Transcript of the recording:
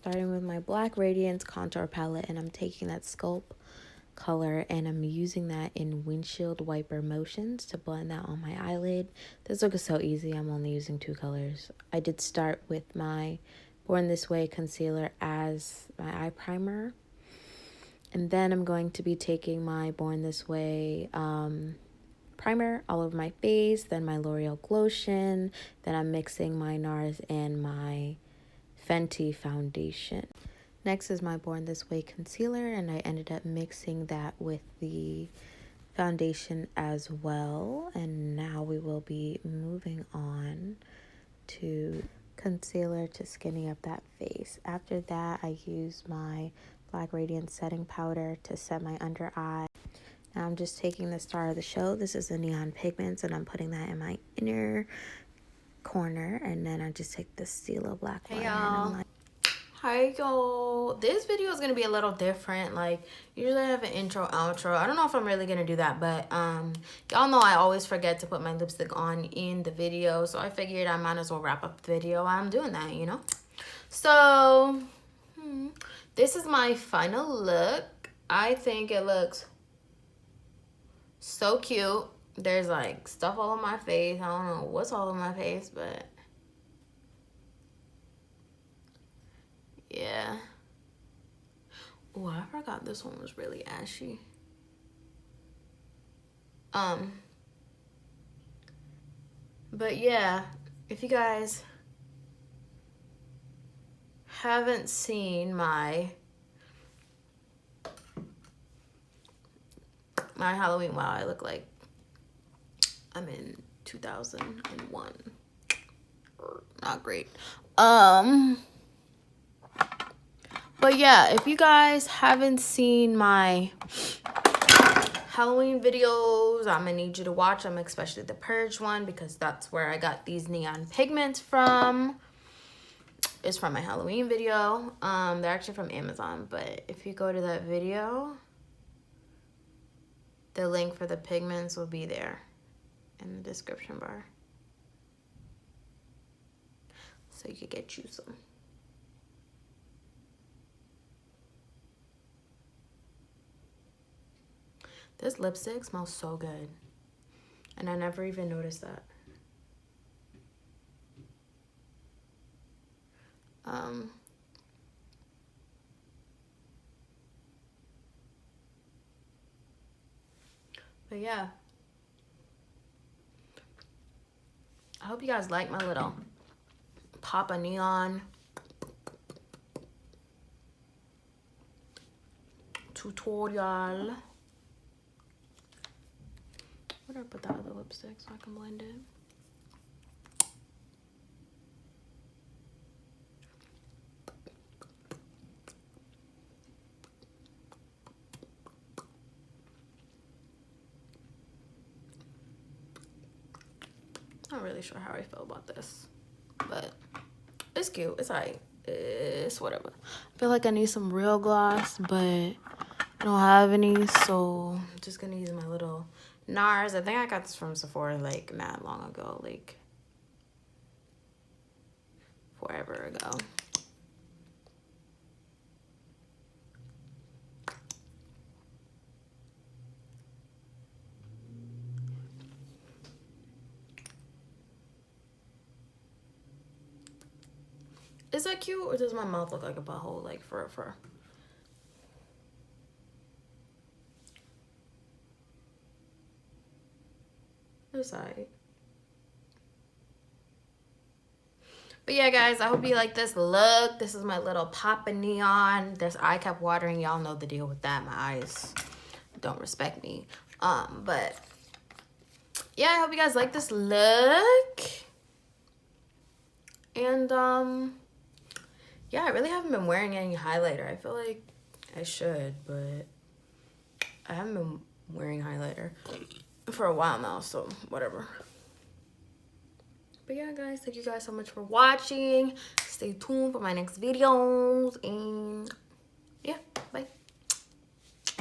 starting with my black Radiance contour palette, and I'm taking that Sculpt color and I'm using that in windshield wiper motions to blend that on my eyelid. This look is so easy. I'm only using 2 colors. I did start with my Born This Way concealer as my eye primer, and then I'm going to be taking my Born This Way primer all over my face, then my L'Oreal Glotion, then I'm mixing my Nars and my Fenty foundation. Next is my Born This Way concealer, and I ended up mixing that with the foundation as well. And now we will be moving on to concealer to skinny up that face. After that, I used my Black Radiance setting powder to set my under eye. Now I'm just taking the star of the show. This is the Neon Pigments, and I'm putting that in my inner corner. And then I just take the Stila Black liner. Hey y'all. Hi y'all. This video is gonna be a little different. Like, usually I have an intro, outro. I don't know if I'm really gonna do that, but y'all know I always forget to put my lipstick on in the video, so I figured I might as well wrap up the video while I'm doing that, you know. So this is my final look. I think it looks so cute. There's like stuff all on my face. I don't know what's all on my face, but yeah. Oh, I forgot this one was really ashy. But yeah, if you guys haven't seen my Halloween, wow, I look like I'm in 2001. Not great. But yeah, if you guys haven't seen my Halloween videos, I'm gonna need you to watch them, especially the Purge one, because that's where I got these neon pigments from. It's from my Halloween video. They're actually from Amazon, but if you go to that video, the link for the pigments will be there in the description bar, so you could get you some. This lipstick smells so good, and I never even noticed that. But yeah, I hope you guys like my little pop of neon tutorial. Where do I put that other lipstick so I can blend it? Not really sure how I feel about this, but it's cute. It's alright. It's whatever. I feel like I need some real gloss, but I don't have any, so I'm just gonna use my little Nars. I think I got this from Sephora like mad long ago, like forever ago. Is that cute, or does my mouth look like a butthole, like fur? It's alright. But yeah, guys, I hope you like this look. This is my little pop of neon. This eye kept watering. Y'all know the deal with that. My eyes don't respect me. But yeah, I hope you guys like this look. And yeah, I really haven't been wearing any highlighter. I feel like I should, but I haven't been wearing highlighter for a while now, so whatever. But yeah, guys, thank you guys so much for watching. Stay tuned for my next videos, and